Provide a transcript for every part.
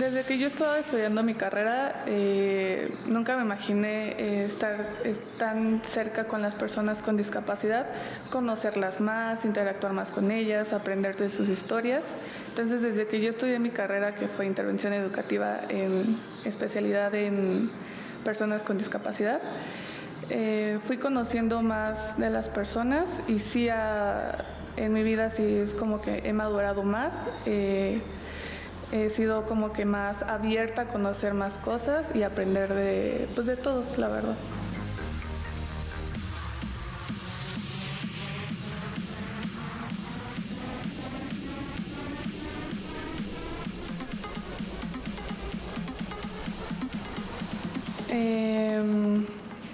Desde que yo estaba estudiando mi carrera, nunca me imaginé estar tan cerca con las personas con discapacidad, conocerlas más, interactuar más con ellas, aprender de sus historias. Entonces, desde que yo estudié mi carrera, que fue intervención educativa en especialidad en personas con discapacidad, fui conociendo más de las personas y sí, en mi vida sí es como que he madurado más. He sido como que más abierta a conocer más cosas y aprender de todos, la verdad.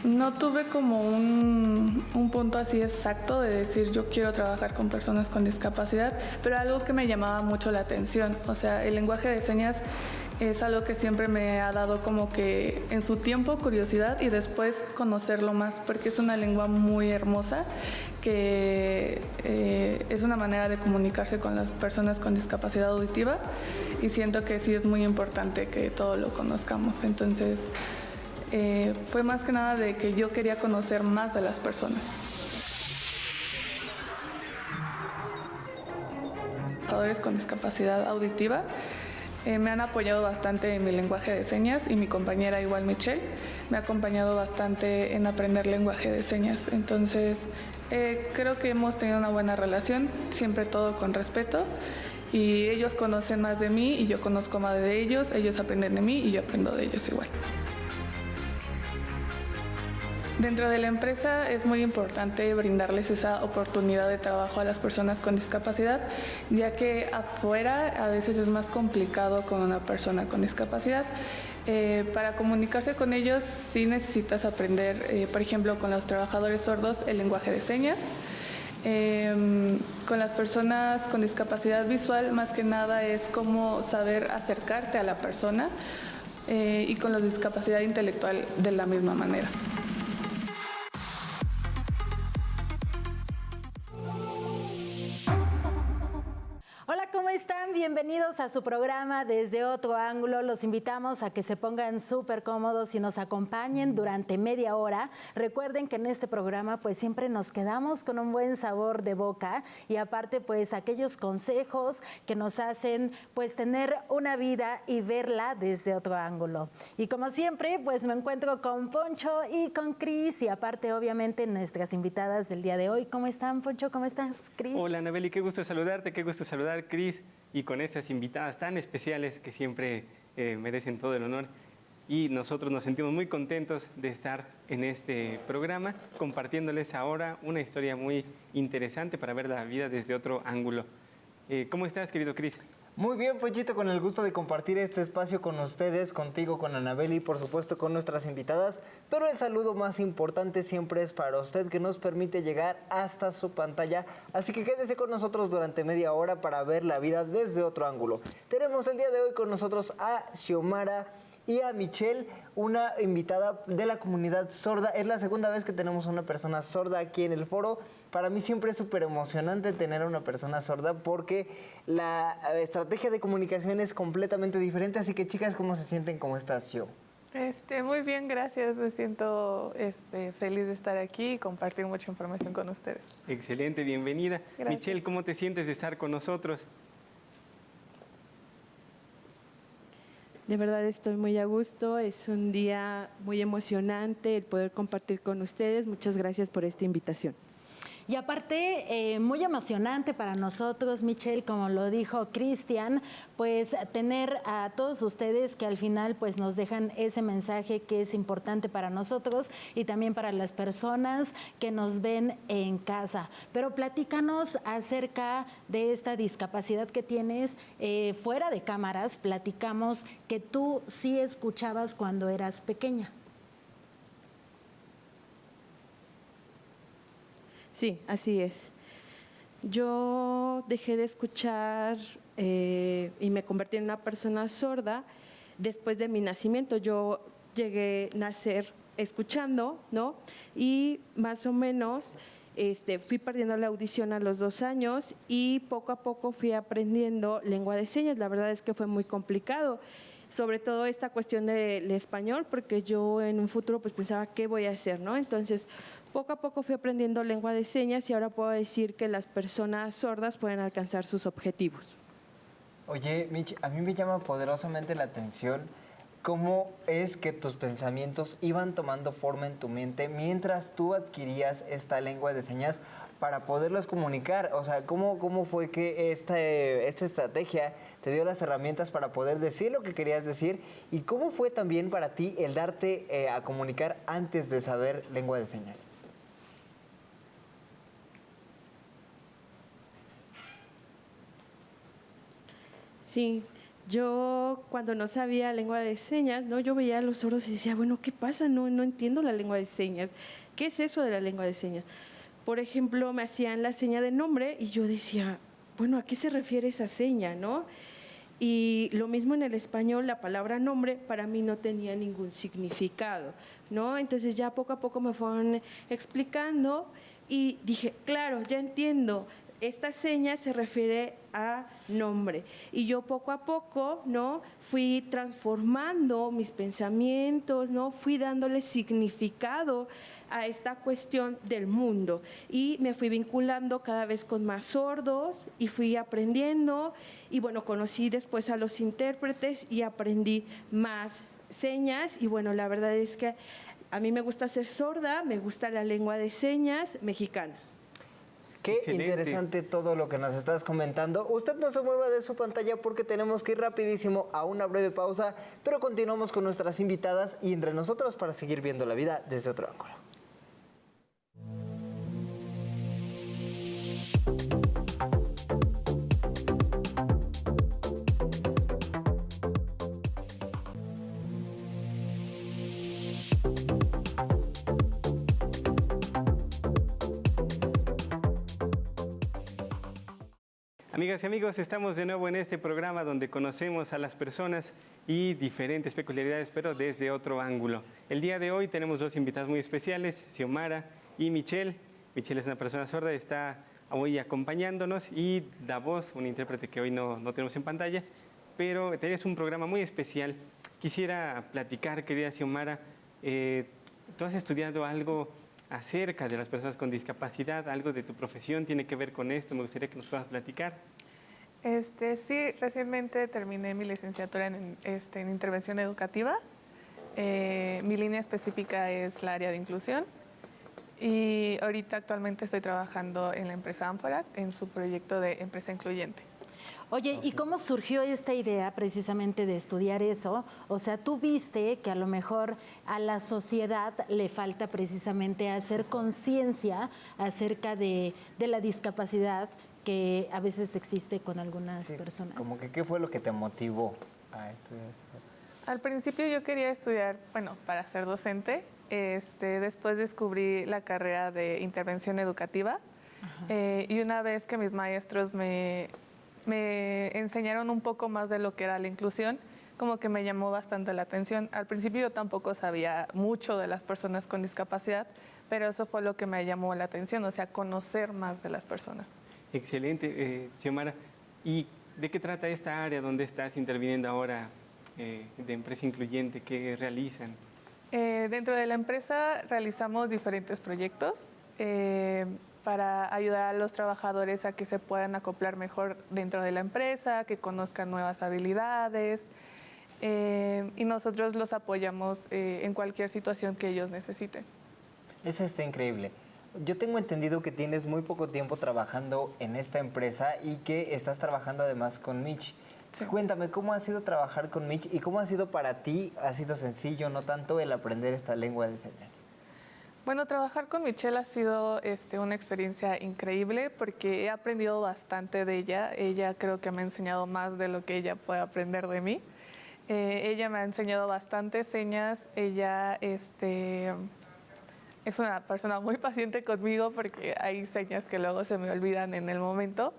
No tuve como un punto así exacto de decir yo quiero trabajar con personas con discapacidad, pero algo que me llamaba mucho la atención. O sea, el lenguaje de señas es algo que siempre me ha dado como que en su tiempo curiosidad y después conocerlo más, porque es una lengua muy hermosa que es una manera de comunicarse con las personas con discapacidad auditiva y siento que sí es muy importante que todos lo conozcamos. Entonces, fue más que nada de que yo quería conocer más de las personas. Trabajadores con discapacidad auditiva me han apoyado bastante en mi lenguaje de señas y mi compañera igual Michelle me ha acompañado bastante en aprender lenguaje de señas. Entonces creo que hemos tenido una buena relación, siempre todo con respeto, y ellos conocen más de mí y yo conozco más de ellos aprenden de mí y yo aprendo de ellos igual. Dentro de la empresa es muy importante brindarles esa oportunidad de trabajo a las personas con discapacidad, ya que afuera a veces es más complicado con una persona con discapacidad. Para comunicarse con ellos sí necesitas aprender, por ejemplo, con los trabajadores sordos el lenguaje de señas. Con las personas con discapacidad visual más que nada es como saber acercarte a la persona, y con los de discapacidad intelectual de la misma manera. Hola, ¿cómo están? Bienvenidos a su programa Desde Otro Ángulo. Los invitamos a que se pongan súper cómodos y nos acompañen durante media hora. Recuerden que en este programa pues siempre nos quedamos con un buen sabor de boca y aparte pues aquellos consejos que nos hacen pues tener una vida y verla desde otro ángulo. Y como siempre pues me encuentro con Poncho y con Cris y aparte obviamente nuestras invitadas del día de hoy. ¿Cómo están, Poncho? ¿Cómo estás, Cris? Hola, Anabeli, qué gusto saludarte, qué gusto saludar, Cris, y con estas invitadas tan especiales que siempre merecen todo el honor. Y nosotros nos sentimos muy contentos de estar en este programa, compartiéndoles ahora una historia muy interesante para ver la vida desde otro ángulo. ¿Cómo estás, querido Cris? Muy bien, Ponchito, con el gusto de compartir este espacio con ustedes, contigo, con Anabeli y por supuesto con nuestras invitadas. Pero el saludo más importante siempre es para usted, que nos permite llegar hasta su pantalla. Así que quédese con nosotros durante media hora para ver la vida desde otro ángulo. Tenemos el día de hoy con nosotros a Xiomara y a Michelle, una invitada de la comunidad sorda. Es la segunda vez que tenemos a una persona sorda aquí en el foro. Para mí siempre es súper emocionante tener a una persona sorda porque la estrategia de comunicación es completamente diferente. Así que, chicas, ¿cómo se sienten? ¿Cómo estás, Xio? Muy bien, gracias. Me siento feliz de estar aquí y compartir mucha información con ustedes. Excelente, bienvenida. Gracias. Michelle, ¿cómo te sientes de estar con nosotros? De verdad estoy muy a gusto, es un día muy emocionante el poder compartir con ustedes. Muchas gracias por esta invitación. Y aparte, muy emocionante para nosotros, Michelle, como lo dijo Cristian, pues tener a todos ustedes que al final pues nos dejan ese mensaje que es importante para nosotros y también para las personas que nos ven en casa. Pero platícanos acerca de esta discapacidad que tienes. Fuera de cámaras, platicamos que tú sí escuchabas cuando eras pequeña. Sí, así es. Yo dejé de escuchar y me convertí en una persona sorda después de mi nacimiento. Yo llegué a nacer escuchando, ¿no? Y más o menos fui perdiendo la audición a los 2 años y poco a poco fui aprendiendo lengua de señas. La verdad es que fue muy complicado. sobre todo esta cuestión del español, porque yo en un futuro pues pensaba, ¿qué voy a hacer, no? Entonces, poco a poco fui aprendiendo lengua de señas y ahora puedo decir que las personas sordas pueden alcanzar sus objetivos. Oye, Mitch, a mí me llama poderosamente la atención cómo es que tus pensamientos iban tomando forma en tu mente mientras tú adquirías esta lengua de señas para poderlos comunicar. O sea, ¿cómo fue que esta estrategia te dio las herramientas para poder decir lo que querías decir? ¿Y cómo fue también para ti el darte a comunicar antes de saber lengua de señas? Sí, yo cuando no sabía lengua de señas, ¿no? Yo veía a los sordos y decía, bueno, ¿qué pasa? No entiendo la lengua de señas. ¿Qué es eso de la lengua de señas? Por ejemplo, me hacían la seña de nombre y yo decía, bueno, ¿a qué se refiere esa seña, no? Y lo mismo en el español, la palabra nombre para mí no tenía ningún significado, ¿no? Entonces ya poco a poco me fueron explicando y dije, claro, ya entiendo. Esta seña se refiere a nombre y yo poco a poco, ¿no? Fui transformando mis pensamientos, ¿no? Fui dándole significado a esta cuestión del mundo y me fui vinculando cada vez con más sordos y fui aprendiendo y bueno, conocí después a los intérpretes y aprendí más señas y bueno, la verdad es que a mí me gusta ser sorda, me gusta la lengua de señas mexicana. Qué Excelente. interesante todo lo que nos estás comentando. Usted no se mueva de su pantalla porque tenemos que ir rapidísimo a una breve pausa, pero continuamos con nuestras invitadas y entre nosotros para seguir viendo la vida desde otro ángulo. Amigas y amigos, estamos de nuevo en este programa donde conocemos a las personas y diferentes peculiaridades, pero desde otro ángulo. El día de hoy tenemos dos invitadas muy especiales, Xiomara y Michelle. Michelle es una persona sorda, está hoy acompañándonos y da voz, un intérprete que hoy no tenemos en pantalla, pero es un programa muy especial. Quisiera platicar, querida Xiomara, tú has estudiado algo acerca de las personas con discapacidad, algo de tu profesión tiene que ver con esto, me gustaría que nos puedas platicar. Sí, recientemente terminé mi licenciatura en intervención educativa. Mi línea específica es la área de inclusión y ahorita actualmente estoy trabajando en la empresa Ánfora en su proyecto de empresa incluyente. Oye, ¿y cómo surgió esta idea precisamente de estudiar eso? O sea, tú viste que a lo mejor a la sociedad le falta precisamente hacer conciencia acerca de la discapacidad que a veces existe con algunas personas. Como que, ¿qué fue lo que te motivó a estudiar esto? Al principio yo quería estudiar, para ser docente. Después descubrí la carrera de intervención educativa y una vez que mis maestros me enseñaron un poco más de lo que era la inclusión, como que me llamó bastante la atención. Al principio yo tampoco sabía mucho de las personas con discapacidad, pero eso fue lo que me llamó la atención, o sea, conocer más de las personas. Excelente, Xiomara. ¿Y de qué trata esta área donde estás interviniendo ahora de empresa incluyente? ¿Qué realizan? Dentro de la empresa realizamos diferentes proyectos para ayudar a los trabajadores a que se puedan acoplar mejor dentro de la empresa, que conozcan nuevas habilidades y nosotros los apoyamos en cualquier situación que ellos necesiten. Eso está increíble. Yo tengo entendido que tienes muy poco tiempo trabajando en esta empresa y que estás trabajando además con Mitch. Sí. Cuéntame, ¿cómo ha sido trabajar con Mitch y cómo ha sido para ti? ¿Ha sido sencillo, no tanto, el aprender esta lengua de señas? Bueno, trabajar con Michelle ha sido una experiencia increíble porque he aprendido bastante de ella. Ella creo que me ha enseñado más de lo que ella puede aprender de mí. Ella me ha enseñado bastantes señas. Ella es una persona muy paciente conmigo porque hay señas que luego se me olvidan en el momento.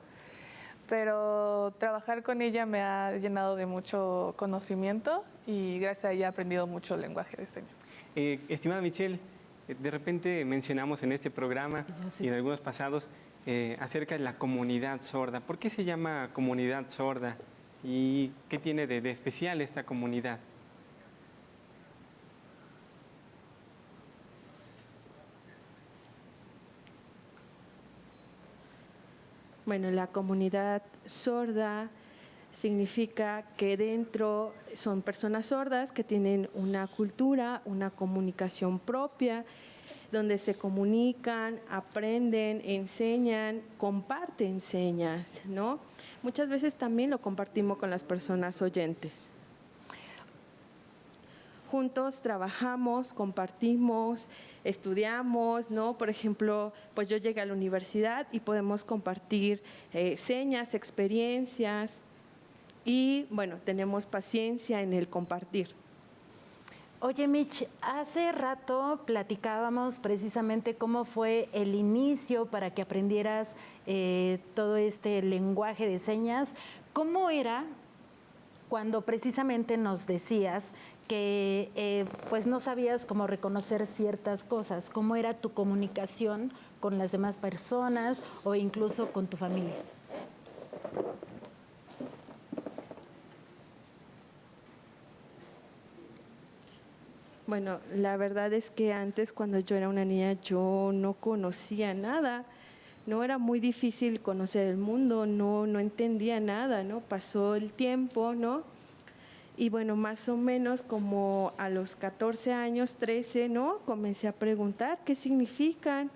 Pero trabajar con ella me ha llenado de mucho conocimiento y gracias a ella he aprendido mucho lenguaje de señas. Estimada Michelle, de repente mencionamos en este programa y en algunos pasados acerca de la comunidad sorda. ¿Por qué se llama comunidad sorda? ¿Y qué tiene de especial esta comunidad? Bueno, la comunidad sorda significa que dentro son personas sordas que tienen una cultura, una comunicación propia, donde se comunican, aprenden, enseñan, comparten señas, ¿no? Muchas veces también lo compartimos con las personas oyentes. Juntos trabajamos, compartimos, estudiamos, ¿no? Por ejemplo, pues yo llegué a la universidad y podemos compartir señas, experiencias y, bueno, tenemos paciencia en el compartir. Oye, Mitch, hace rato platicábamos precisamente cómo fue el inicio para que aprendieras todo este lenguaje de señas. ¿Cómo era cuando precisamente nos decías que pues no sabías cómo reconocer ciertas cosas? ¿Cómo era tu comunicación con las demás personas o incluso con tu familia? Bueno, la verdad es que antes, cuando yo era una niña, yo no conocía nada. No era muy difícil conocer el mundo, no entendía nada, ¿no? Pasó el tiempo, ¿no? Y bueno, más o menos como a los 14 años, 13, ¿no? Comencé a preguntar qué significan.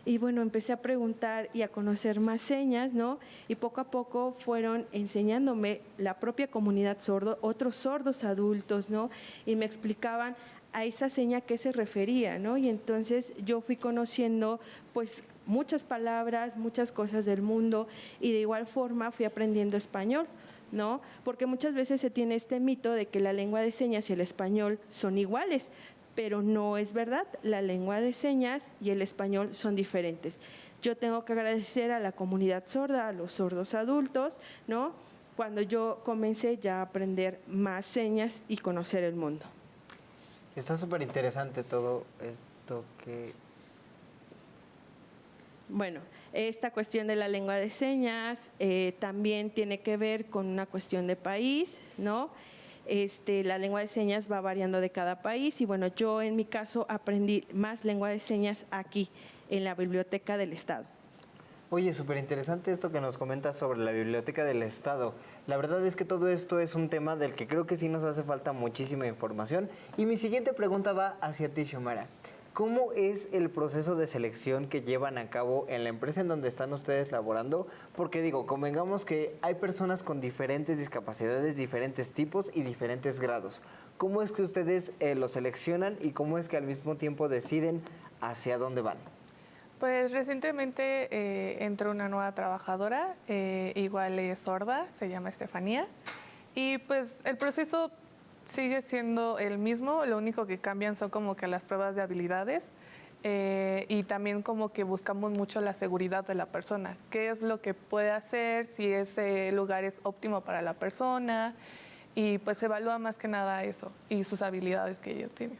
Y bueno, empecé a preguntar y a conocer más señas, ¿no? Y poco a poco fueron enseñándome la propia comunidad sordo, otros sordos adultos, ¿no? Y me explicaban a esa seña a qué se refería, ¿no? Y entonces yo fui conociendo, pues, muchas palabras, muchas cosas del mundo, y de igual forma fui aprendiendo español, ¿no? Porque muchas veces se tiene este mito de que la lengua de señas y el español son iguales, pero no es verdad. La lengua de señas y el español son diferentes. Yo tengo que agradecer a la comunidad sorda, a los sordos adultos, ¿no? Cuando yo comencé ya a aprender más señas y conocer el mundo. Está súper interesante todo esto que... Bueno, esta cuestión de la lengua de señas también tiene que ver con una cuestión de país, ¿no? La lengua de señas va variando de cada país y bueno, yo en mi caso aprendí más lengua de señas aquí, en la Biblioteca del Estado. Oye, súper interesante esto que nos comentas sobre la Biblioteca del Estado. La verdad es que todo esto es un tema del que creo que sí nos hace falta muchísima información. Y mi siguiente pregunta va hacia ti, Xiomara. ¿Cómo es el proceso de selección que llevan a cabo en la empresa en donde están ustedes laborando? Porque digo, convengamos que hay personas con diferentes discapacidades, diferentes tipos y diferentes grados. ¿Cómo es que ustedes los seleccionan y cómo es que al mismo tiempo deciden hacia dónde van? Pues recientemente entró una nueva trabajadora, igual es sorda, se llama Estefanía, y pues el proceso sigue siendo el mismo, lo único que cambian son como que las pruebas de habilidades y también como que buscamos mucho la seguridad de la persona, qué es lo que puede hacer, si ese lugar es óptimo para la persona y pues se evalúa más que nada eso y sus habilidades que ella tiene.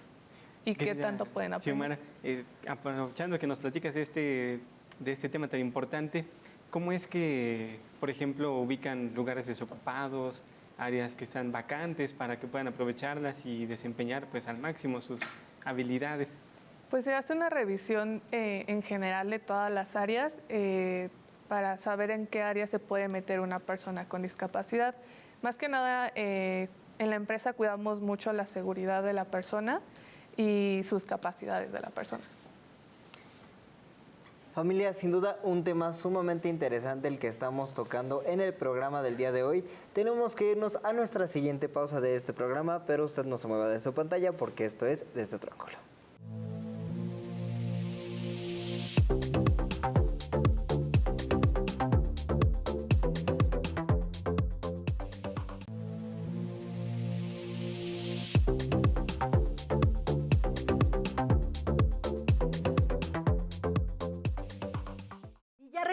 ¿Y qué tanto pueden aprender? Xiomara, aprovechando que nos platicas de este tema tan importante, ¿cómo es que, por ejemplo, ubican lugares desocupados, áreas que están vacantes para que puedan aprovecharlas y desempeñar pues al máximo sus habilidades? Pues se hace una revisión en general de todas las áreas para saber en qué área se puede meter una persona con discapacidad. Más que nada, en la empresa cuidamos mucho la seguridad de la persona y sus capacidades de la persona. Familia, sin duda un tema sumamente interesante el que estamos tocando en el programa del día de hoy. Tenemos que irnos a nuestra siguiente pausa de este programa, pero usted no se mueva de su pantalla porque esto es Desde Otro Ángulo.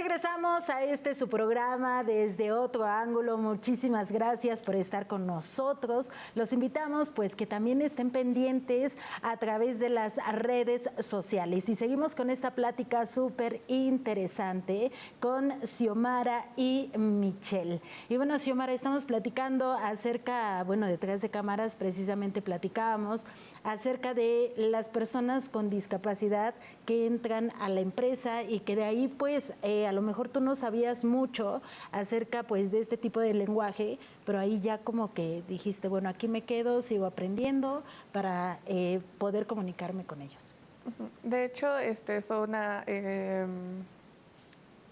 regresamos a su programa Desde Otro Ángulo. Muchísimas gracias por estar con nosotros. Los invitamos pues que también estén pendientes a través de las redes sociales. Y seguimos con esta plática súper interesante con Xiomara y Michelle. Y bueno, Xiomara, estamos platicando acerca, bueno, detrás de cámaras precisamente platicábamos acerca de las personas con discapacidad que entran a la empresa y que de ahí pues a lo mejor tú no sabías mucho acerca pues de este tipo de lenguaje, pero ahí ya como que dijiste, bueno, aquí me quedo, sigo aprendiendo para poder comunicarme con ellos. De hecho,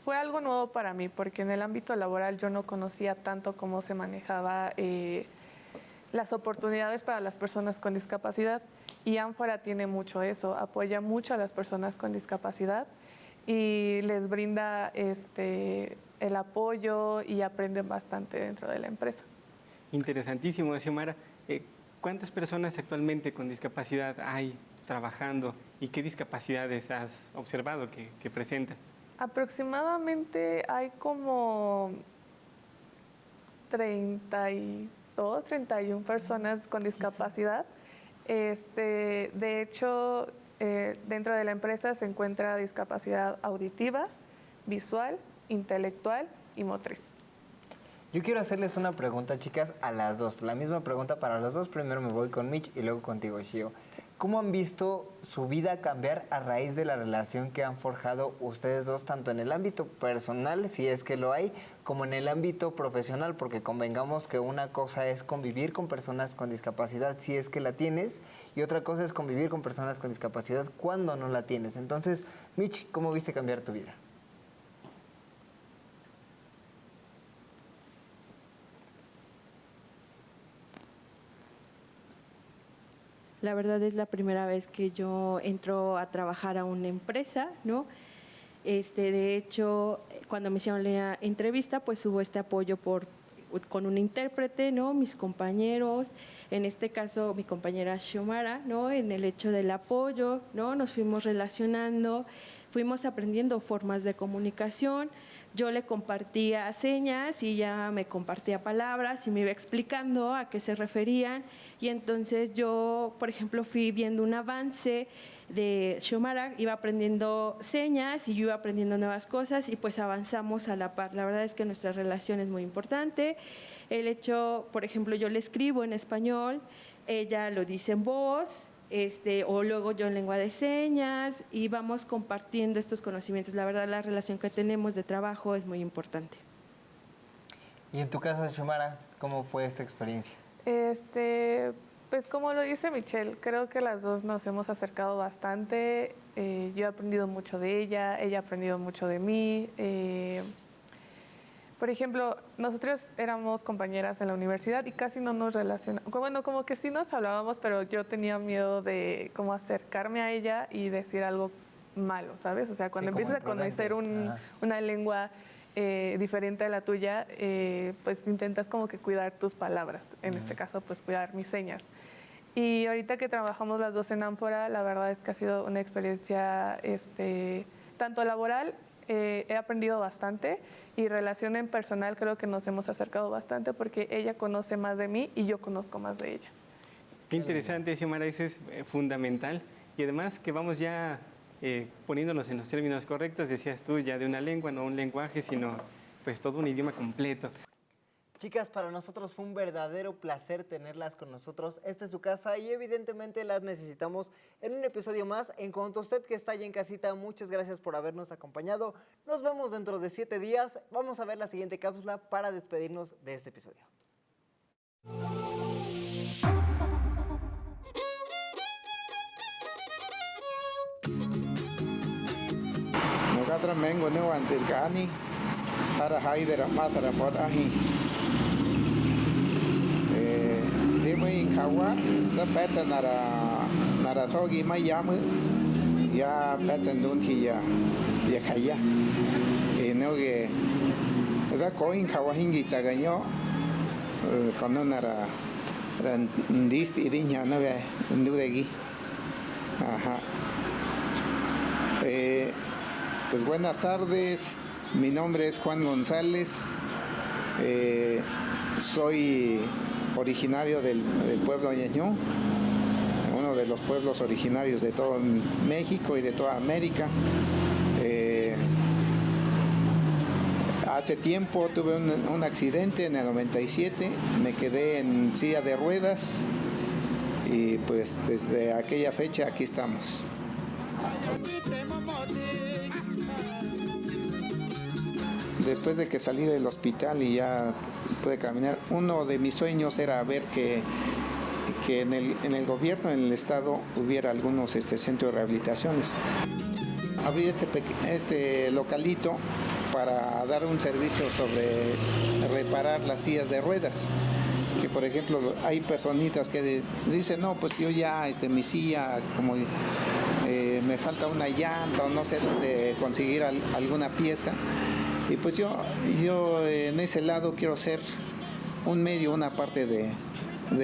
fue algo nuevo para mí, porque en el ámbito laboral yo no conocía tanto cómo se manejaba las oportunidades para las personas con discapacidad, y Ánfora tiene mucho eso, apoya mucho a las personas con discapacidad y les brinda el apoyo y aprenden bastante dentro de la empresa. Interesantísimo, Xiomara. ¿Cuántas personas actualmente con discapacidad hay trabajando y qué discapacidades has observado que presentan? Aproximadamente hay como 32, 31 personas con discapacidad. De hecho, dentro de la empresa se encuentra discapacidad auditiva, visual, intelectual y motriz. Yo quiero hacerles una pregunta, chicas, a las dos. La misma pregunta para las dos. Primero me voy con Mitch y luego contigo, Xio. Sí. ¿Cómo han visto su vida cambiar a raíz de la relación que han forjado ustedes dos, tanto en el ámbito personal, si es que lo hay, como en el ámbito profesional? Porque convengamos que una cosa es convivir con personas con discapacidad si es que la tienes, y otra cosa es convivir con personas con discapacidad cuando no la tienes. Entonces, Mitch, ¿cómo viste cambiar tu vida? La verdad es la primera vez que yo entro a trabajar a una empresa, ¿no? De hecho, cuando me hicieron la entrevista, pues hubo este apoyo con un intérprete, ¿no? Mis compañeros, en este caso mi compañera Xiomara, ¿no? En el hecho del apoyo, ¿no? Nos fuimos relacionando, fuimos aprendiendo formas de comunicación. Yo le compartía señas y ella me compartía palabras y me iba explicando a qué se referían. Y entonces yo, por ejemplo, fui viendo un avance de Xiomara, iba aprendiendo señas y yo iba aprendiendo nuevas cosas y pues avanzamos a la par. La verdad es que nuestra relación es muy importante. El hecho, por ejemplo, yo le escribo en español, ella lo dice en voz, o luego yo en lengua de señas, y vamos compartiendo estos conocimientos. La verdad, la relación que tenemos de trabajo es muy importante. Y en tu caso, Xiomara, ¿cómo fue esta experiencia? Pues como lo dice Michelle, creo que las dos nos hemos acercado bastante. Yo he aprendido mucho de ella ha aprendido mucho de mí. Por ejemplo, nosotros éramos compañeras en la universidad y casi no nos relacionábamos. Bueno, como que sí nos hablábamos, pero yo tenía miedo de como acercarme a ella y decir algo malo, ¿sabes? O sea, cuando empiezas a conocer una lengua diferente a la tuya, pues intentas como que cuidar tus palabras. En este caso, pues cuidar mis señas. Y ahorita que trabajamos las dos en Ánfora, la verdad es que ha sido una experiencia tanto laboral, he aprendido bastante, y relación en personal creo que nos hemos acercado bastante porque ella conoce más de mí y yo conozco más de ella. Qué interesante, Xiomara, eso es fundamental. Y además que vamos ya poniéndonos en los términos correctos, decías tú, ya de una lengua, no un lenguaje, sino pues todo un idioma completo. Chicas, para nosotros fue un verdadero placer tenerlas con nosotros. Esta es su casa y evidentemente las necesitamos en un episodio más. En cuanto a usted que está allá en casita, muchas gracias por habernos acompañado. Nos vemos dentro de 7 días. Vamos a ver la siguiente cápsula para despedirnos de este episodio. Nosotros vengo de Wanzilgani, para Haidera Matara Podahi. Dime en Kawa, the better Nara Togi Mayamu, ya better Duntia, Yakaya. No que la coin Kawahingi Zagaño, con Nara Randist Iriña Nave, Nudegi. Ajá. Pues buenas tardes Mi nombre es Juan González, soy originario del pueblo Ñañú, uno de los pueblos originarios de todo México y de toda América. Hace tiempo tuve un accidente en el 97, me quedé en silla de ruedas y pues desde aquella fecha aquí estamos. Después de que salí del hospital y ya pude caminar, uno de mis sueños era ver que en el gobierno, en el estado, hubiera algunos centros de rehabilitaciones. Abrí este localito para dar un servicio sobre reparar las sillas de ruedas. Que por ejemplo hay personitas que dicen, no, pues yo ya mi silla, como me falta una llanta o no sé dónde conseguir alguna pieza. Y pues yo en ese lado quiero ser un medio, una parte de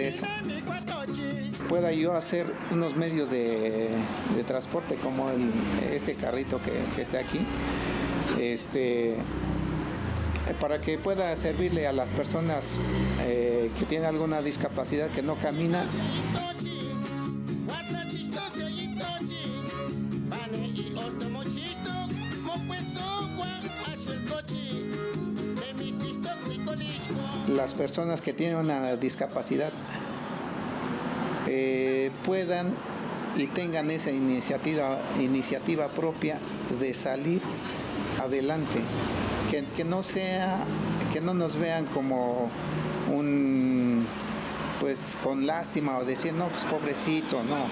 eso. Pueda yo hacer unos medios de transporte como este carrito que está aquí, para que pueda servirle a las personas que tienen alguna discapacidad, que no caminan. Las personas que tienen una discapacidad puedan y tengan esa iniciativa propia de salir adelante, que no nos vean como pues con lástima o decir, no, pues pobrecito, no.